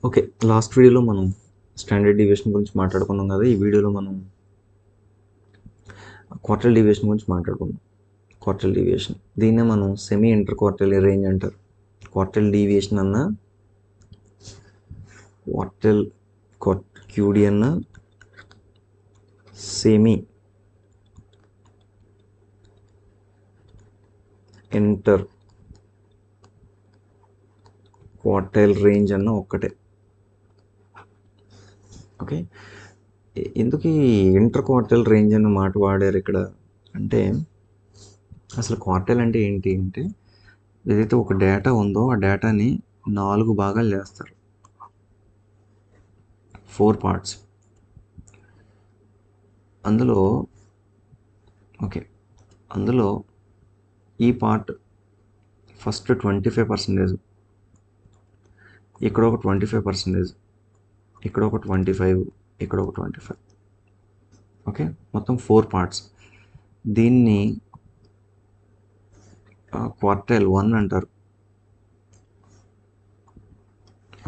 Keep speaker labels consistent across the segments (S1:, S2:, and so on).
S1: Okay. Last వీడియోలో మనం standard deviation గురించి మాట్లాడుకున్నాం కదా! ఈ వీడియోలో మనం క్వార్టైల్ డీవియేషన్ గురించి మాట్లాడుకుందాం. క్వార్టైల్ డీవియేషన్ దీన్నే మనం సెమీ ఇంటర్ క్వార్టైల్ రేంజ్ అంటారు. క్వార్టైల్ డీవియేషన్ అన్నా, క్వార్టైల్ క్యూడీ అన్నా, సెమీ ఇంటర్ క్వార్టైల్ రేంజ్ అన్న ఒక్కటే. ఓకే. ఎందుకు ఈ ఇంటర్ క్వార్టైల్ రేంజ్ అన్న మాట వాడారు ఇక్కడ అంటే, అసలు క్వార్టైల్ అంటే ఏంటి అంటే, ఏదైతే ఒక డేటా ఉందో ఆ డేటాని 4 భాగాలు చేస్తారు. 4 పార్ట్స్. అందులో ఈ పార్ట్ ఫస్ట్ 25%, ఇక్కడ ఒక 25%, ఇక్కడ ఒక 25, ఇక్కడ ఒక 25. ఓకే, మొత్తం 4 పార్ట్స్. దీన్ని క్వార్టైల్ 1 అంటారు.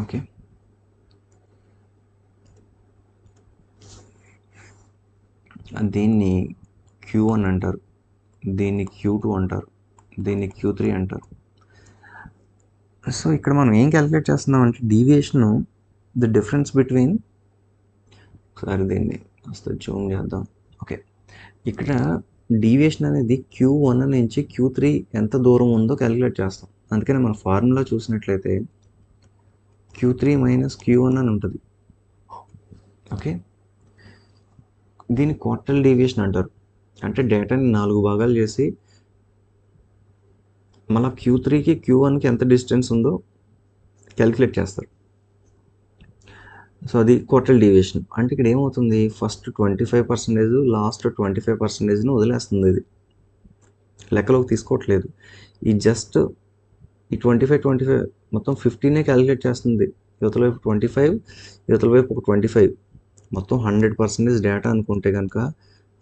S1: ఓకే, దీన్ని Q1 అంటారు, దీన్ని Q2 అంటారు, దీన్ని Q3 అంటారు. సో ఇక్కడ మనం ఏం క్యాలిక్యులేట్ చేస్తున్నాం అంటే డీవియేషను, ద డిఫరెన్స్ బిట్వీన్, ఒకసారి దీన్ని అసలు జూమ్ చేద్దాం. ఓకే, ఇక్కడ డీవియేషన్ అనేది Q1 నుంచి Q3 ఎంత దూరం ఉందో క్యాలిక్యులేట్ చేస్తాం. అందుకని మన ఫార్ములా చూసినట్లయితే Q3 మైనస్ Q1 అని ఉంటుంది. ఓకే, దీన్ని క్వార్టైల్ డీవియేషన్ అంటారు. అంటే డేటాని 4 భాగాలు చేసి మళ్ళీ Q3కి Q1కి ఎంత డిస్టెన్స్ ఉందో క్యాలిక్యులేట్ చేస్తారు. సో అది క్వార్టైల్ డీవియేషన్. అంటే ఇక్కడ ఏమవుతుంది, ఫస్ట్ 25%, లాస్ట్ 25%ని వదిలేస్తుంది. ఇది లెక్కలోకి తీసుకోవట్లేదు. ఈ జస్ట్ ఈ 25 మొత్తం 15నే క్యాలిక్యులేట్ చేస్తుంది. యువతల వైపు 25, యువతల వైపు ఒక 25, మొత్తం 100% డేటా అనుకుంటే కనుక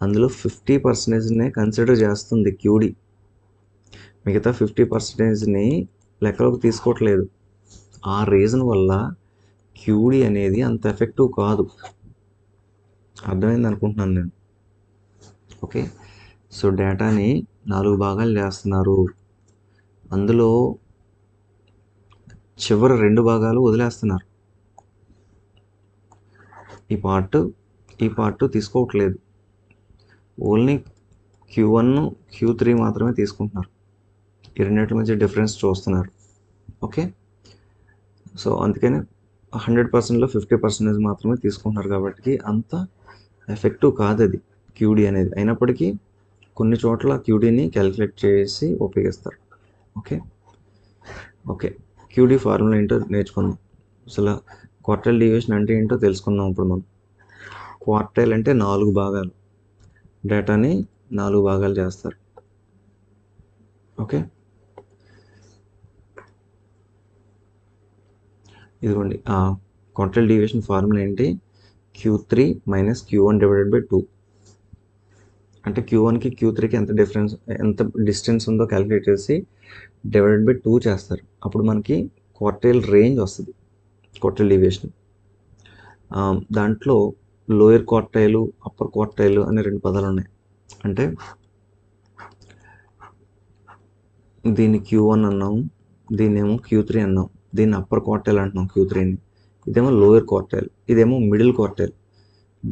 S1: అందులో 50%నే కన్సిడర్ చేస్తుంది క్యూడీ. మిగతా 50%ని లెక్కలోకి తీసుకోవట్లేదు. ఆ రీజన్ వల్ల క్యూడీ అనేది అంత ఎఫెక్టివ్ కాదు. అర్థమైంది అనుకుంటున్నాను నేను. ఓకే, సో డేటాని 4 భాగాలు చేస్తున్నారు. అందులో చివరి 2 భాగాలు వదిలేస్తున్నారు. ఈ పార్ట్ తీసుకోవట్లేదు. ఓన్లీ Q1, Q3 మాత్రమే తీసుకుంటున్నారు. ఈ రెండింటి మధ్య డిఫరెన్స్ చూస్తున్నారు. ఓకే, సో అందుకని 100%లో 50% మాత్రమే తీసుకుంటున్నారు. కాబట్టి అంత ఎఫెక్టివ్ కాదు అది క్యూడీ అనేది. అయినప్పటికీ కొన్ని చోట్ల క్యూడీని క్యాలిక్యులేట్ చేసి ఉపయోగిస్తారు. ఓకే, క్యూడీ ఫార్ములా ఏంటో నేర్చుకుందాం. అసలు క్వార్టైల్ డీవియేషన్ అంటే ఏంటో తెలుసుకుందాం ఇప్పుడు మనం. క్వార్టైల్ అంటే 4 భాగాలు, డేటాని 4 భాగాలు చేస్తారు. ఓకే, ఇదిగోండి క్వార్టైల్ డీవియేషన్ ఫార్ములా ఏంటి, Q3 minus Q1 divided by 2. అంటే Q1కి Q3కి ఎంత డిస్టెన్స్ ఉందో క్యాలిక్యులేట్ చేసి డివైడెడ్ బై 2 చేస్తారు. అప్పుడు మనకి క్వార్టైల్ రేంజ్ వస్తుంది, క్వార్టైల్ డీవియేషన్. దాంట్లో లోయర్ క్వార్టైలు, అప్పర్ క్వార్టైలు అనే 2 పదాలు ఉన్నాయి. అంటే దీన్ని Q1 అన్నాము, దీన్నేమో Q3 అన్నాం. దీన్ని అప్పర్ క్వార్టైల్ అంటున్నాం Q3ని. ఇదేమో లోయర్ క్వార్టైల్, ఇదేమో మిడిల్ క్వార్టైల్.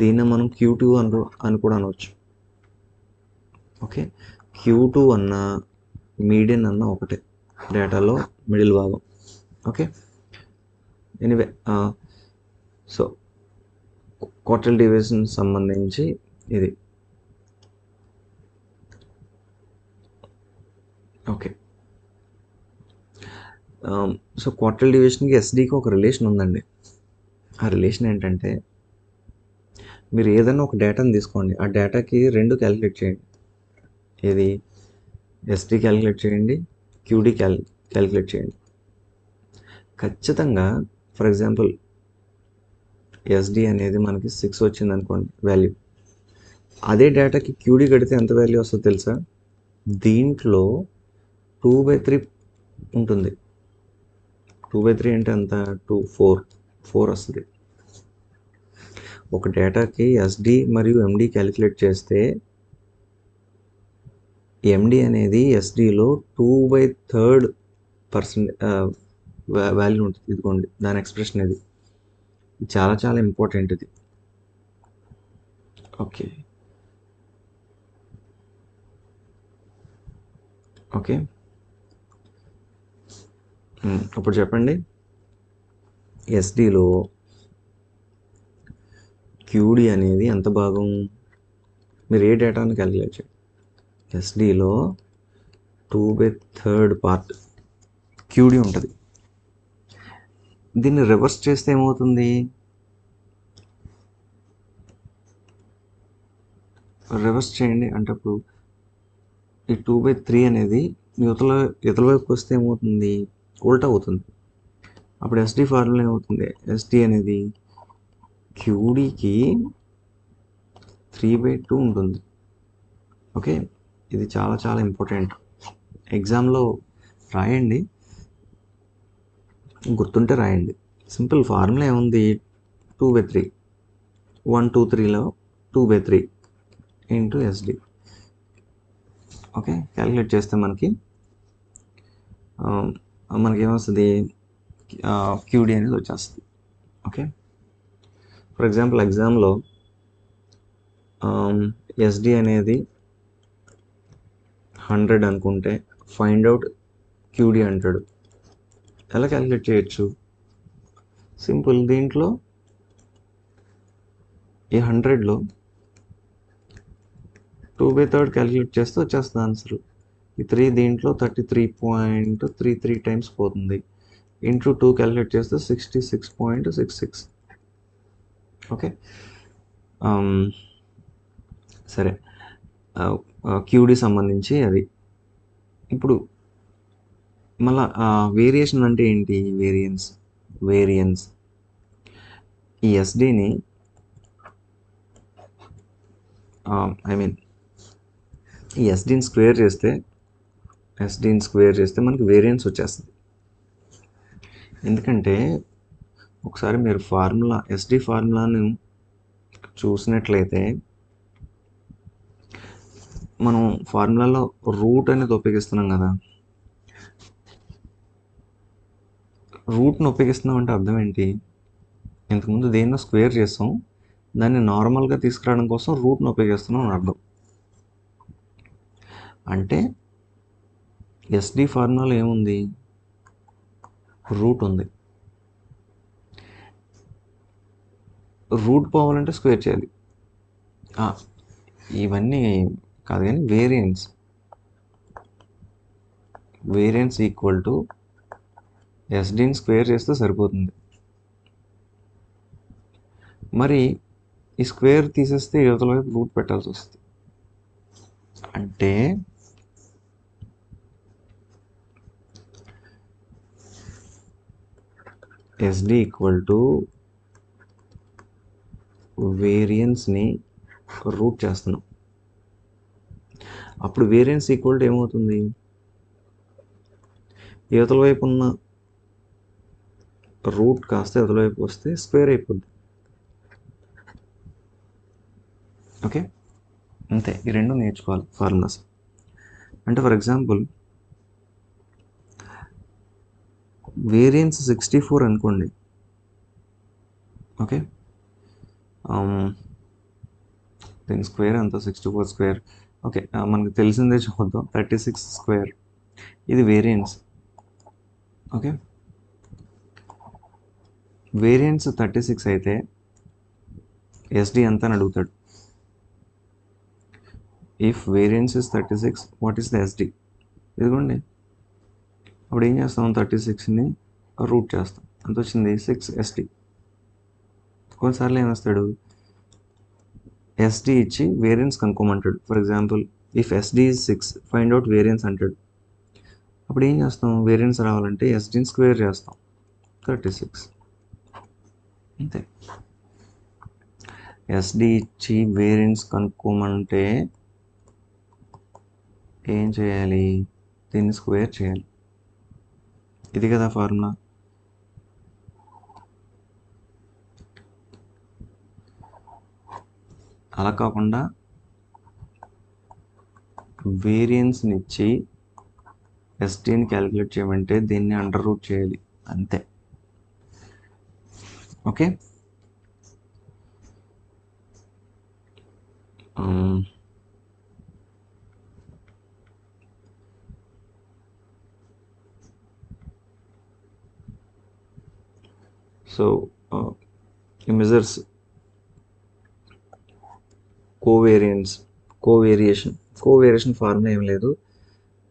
S1: దీన్ని మనం Q2 అని కూడా అనవచ్చు. ఓకే, Q2 అన్న మీడియన్ అన్న ఒకటే, డేటాలో మిడిల్ భాగం. Okay, anyway so quartile deviation సంబంధించి ఇది. ఓకే, సో క్వార్టైల్ డీవియేషన్కి ఎస్డీకి ఒక రిలేషన్ ఉందండి. ఆ రిలేషన్ ఏంటంటే, మీరు ఏదైనా ఒక డేటాని తీసుకోండి, ఆ డేటాకి 2 క్యాలిక్యులేట్ చేయండి. ఏది, ఎస్డీ క్యాలిక్యులేట్ చేయండి, క్యూడీ క్యాలిక్యులేట్ చేయండి. ఖచ్చితంగా ఫర్ ఎగ్జాంపుల్ ఎస్డీ అనేది మనకి 6 వచ్చింది అనుకోండి వాల్యూ. అదే డేటాకి క్యూడీ కడితే ఎంత వాల్యూ వస్తుందో తెలుసా? దీంట్లో 2/3 ఉంటుంది. 2/3 అంటే ఎంత, 4. 4 వస్తుంది. ఒక డేటాకి ఎస్డి మరియు ఎండి క్యాలిక్యులేట్ చేస్తే ఎండి అనేది ఎస్డిలో 2/3% వాల్యూ ఉంటుంది. ఇదిగోండి దాని ఎక్స్ప్రెషన్ ఇది చాలా చాలా ఇంపార్టెంట్ ఇది. ఓకే ఓకే ఇప్పుడు చెప్పండి, ఎస్డిలో క్యూడి అనేది ఎంత భాగం? మీరు ఏ డేటాను క్యాలిక్యులేట్ చేయండి, ఎస్డిలో 2/3 పార్ట్ క్యూడి ఉంటుంది. దీన్ని రివర్స్ చేస్తే ఏమవుతుంది? రివర్స్ చేయండి అంటే అప్పుడు ఈ 2/3 అనేది ఇవతల వైపుకి వస్తే ఏమవుతుంది? ఉల్టా అవుతుంది. అప్పుడు ఎస్డి ఫార్ములా ఏమవుతుంది? ఎస్డి అనేది క్యూడికి 3/2 ఉంటుంది. ఓకే, ఇది చాలా చాలా ఇంపార్టెంట్. ఎగ్జామ్లో రాయండి, గుర్తుంటే రాయండి. సింపుల్ ఫార్ములా ఏముంది? 2/3 1 2 3లో 2/3 ఇంటూ ఎస్డి. ఓకే, క్యాలిక్యులేట్ చేస్తే మనకి ఏమొస్తుంది? క్యూడి అనేది వచ్చేస్తుంది. ఓకే, ఫర్ ఎగ్జాంపుల్ ఎగ్జామ్లో ఎస్డి అనేది 100 అనుకుంటే ఫైండ్ అవుట్ క్యూడి అంటాడు. ఎలా క్యాలిక్యులేట్ చేయొచ్చు? సింపుల్, దీంట్లో ఈ 100లో 2/3 క్యాలిక్యులేట్ చేస్తే వచ్చేస్తుంది ఆన్సర్. ఈ 3 దీంట్లో 33.33 టైమ్స్ పోతుంది. ఇంటూ 2 క్యాలిక్యులేట్ చేస్తే 66.66. ఓకే, సరే, క్యూడి సంబంధించి అది. ఇప్పుడు మళ్ళా వేరియేషన్ అంటే ఏంటి? వేరియన్స్ ఈ ఎస్డిని ఈ ఎస్డిని స్క్వేర్ చేస్తే మనకి వేరియన్స్ వచ్చేస్తుంది. ఎందుకంటే ఒకసారి మీరు ఎస్డి ఫార్ములాను చూసినట్లయితే మనం ఫార్ములాలో రూట్ అనేది ఉపయోగిస్తున్నాం కదా. రూట్ను ఉపయోగిస్తున్నాం అంటే అర్థం ఏంటి? ఇంతకుముందు దేన్నో స్క్వేర్ చేస్తాం, దాన్ని నార్మల్గా తీసుకురావడం కోసం రూట్ను ఉపయోగిస్తున్నాం అని అర్థం. అంటే ఎస్డి ఫార్ములాలో ఏముంది? రూట్ ఉంది. రూట్ పోవాలంటే స్క్వేర్ చేయాలి. ఇవన్నీ కాదు కానీ వేరియన్స్ ఈక్వల్ టు ఎస్డిని స్క్వేర్ చేస్తే సరిపోతుంది. మరి ఈ స్క్వేర్ తీసేస్తే యువతల వైపు రూట్ పెట్టాల్సి వస్తుంది. అంటే ఎస్డి ఈక్వల్ టు వేరియన్స్ని రూట్ చేస్తున్నాం. అప్పుడు వేరియన్స్ ఈక్వల్ టు ఏమవుతుంది? యువతల వైపు ఉన్న రూట్ కాస్త యువతల వైపు వస్తే స్క్వేర్ అయిపోద్ది. ఓకే, అంతే. ఈ రెండు నేర్చుకోవాలి ఫార్ములాస్. అంటే ఫర్ ఎగ్జాంపుల్ వేరియన్స్ 64 అనుకోండి. ఓకే, దీని స్క్వేర్ ఎంత? 64 స్క్వేర్. ఓకే, మనకు తెలిసిందే చూద్దాం. 36 స్క్వేర్ ఇది వేరియన్స్. ఓకే, వేరియన్స్ 36 అయితే ఎస్డి ఎంత అని అడుగుతాడు. If variance is 36, what is the SD? ఇదిగోండి, అప్పుడు ఏం చేస్తాం? 36ని రూట్ చేస్తాం. ఎంత వచ్చింది? 6 ఎస్డి. కొన్నిసార్లు ఏమొస్తాడు? ఎస్డి ఇచ్చి వేరియన్స్ కనుక్కోమంటాడు. For example if SD is 6, find out variance అంటాడు. అప్పుడు ఏం చేస్తాం? వేరియన్స్ రావాలంటే ఎస్డిని స్క్వేర్ చేస్తాం, 36. అంతే. ఎస్డి ఇచ్చి వేరియన్స్ కనుక్కోమంటే ఏం చేయాలి? దీన్ని స్క్వేర్ చేయాలి. ఇది కదా ఫార్ములా. అలా కాకుండా వేరియన్స్ని ఇచ్చి ఎస్టీని క్యాలిక్యులేట్ చేయమంటే దీన్ని అండర్ రూట్ చేయాలి అంతే. ఓకే, సో మెజర్స్ కోవేరియేషన్ ఫార్ములా ఏం లేదు,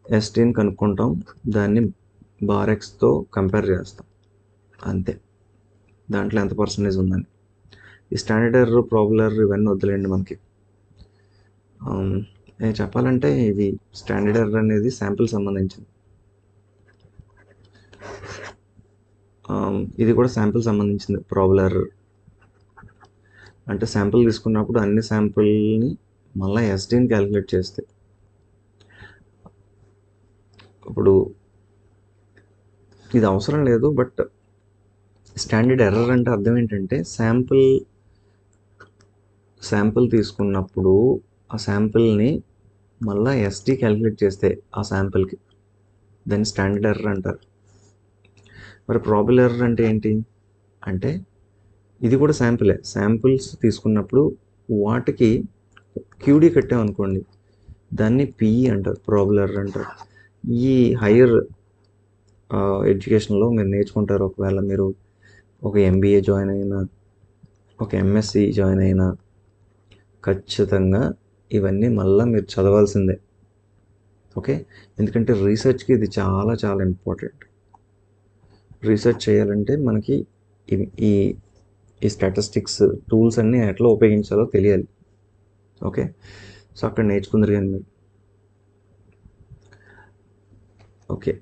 S1: ఎస్టీని కనుక్కుంటాం, దాన్ని బార్ ఎక్స్తో కంపేర్ చేస్తాం అంతే, దాంట్లో ఎంత పర్సంటేజ్ ఉందని. ఈ స్టాండర్డ్ ఎర్రర్, ప్రాబబుల్ ఎర్రర్ ఇవన్నీ వద్దులేండి మనకి. నేను చెప్పాలంటే ఇవి స్టాండర్డ్ ఎర్రర్ అనేది శాంపిల్ సంబంధించింది, ఇది కూడా శాంపిల్ సంబంధించింది. ప్రాబబుల్ ఎర్రర్ అంటే శాంపిల్ తీసుకున్నప్పుడు అన్ని శాంపిల్ని మళ్ళీ ఎస్డీని క్యాలిక్యులేట్ చేస్తే, ఇప్పుడు ఇది అవసరం లేదు, బట్ స్టాండర్డ్ ఎర్రర్ అంటే అర్థం ఏంటంటే శాంపిల్ తీసుకున్నప్పుడు ఆ శాంపిల్ని మళ్ళీ ఎస్డీ క్యాలిక్యులేట్ చేస్తే ఆ శాంపిల్కి దాన్ని స్టాండర్డ్ ఎర్రర్ అంటారు. మరి ప్రాబబుల్ ఎర్రర్ అంటే ఏంటి అంటే ఇది కూడా శాంపిల్స్ తీసుకున్నప్పుడు వాటికి క్యూడీ కట్టామనుకోండి, దాన్ని పిఈ అంటారు, ప్రాబబుల్ ఎర్రర్ అంటారు. ఈ హైయర్ ఎడ్యుకేషన్లో మీరు నేర్చుకుంటారు. ఒకవేళ మీరు ఒక ఎంబీఏ జాయిన్ అయినా, ఒక ఎంఎస్సి జాయిన్ అయినా ఖచ్చితంగా ఇవన్నీ మళ్ళీ మీరు చదవాల్సిందే. ఓకే, ఎందుకంటే రీసెర్చ్కి ఇది చాలా చాలా ఇంపార్టెంట్. రీసెర్చ్ చేయాలంటే మనకి ఈ స్టాటిస్టిక్స్ టూల్స్ అన్నీ ఎట్లా ఉపయోగించాలో తెలియాలి. ఓకే, సో అక్కడ నేర్చుకుందరు కానీ మీరు. ఓకే.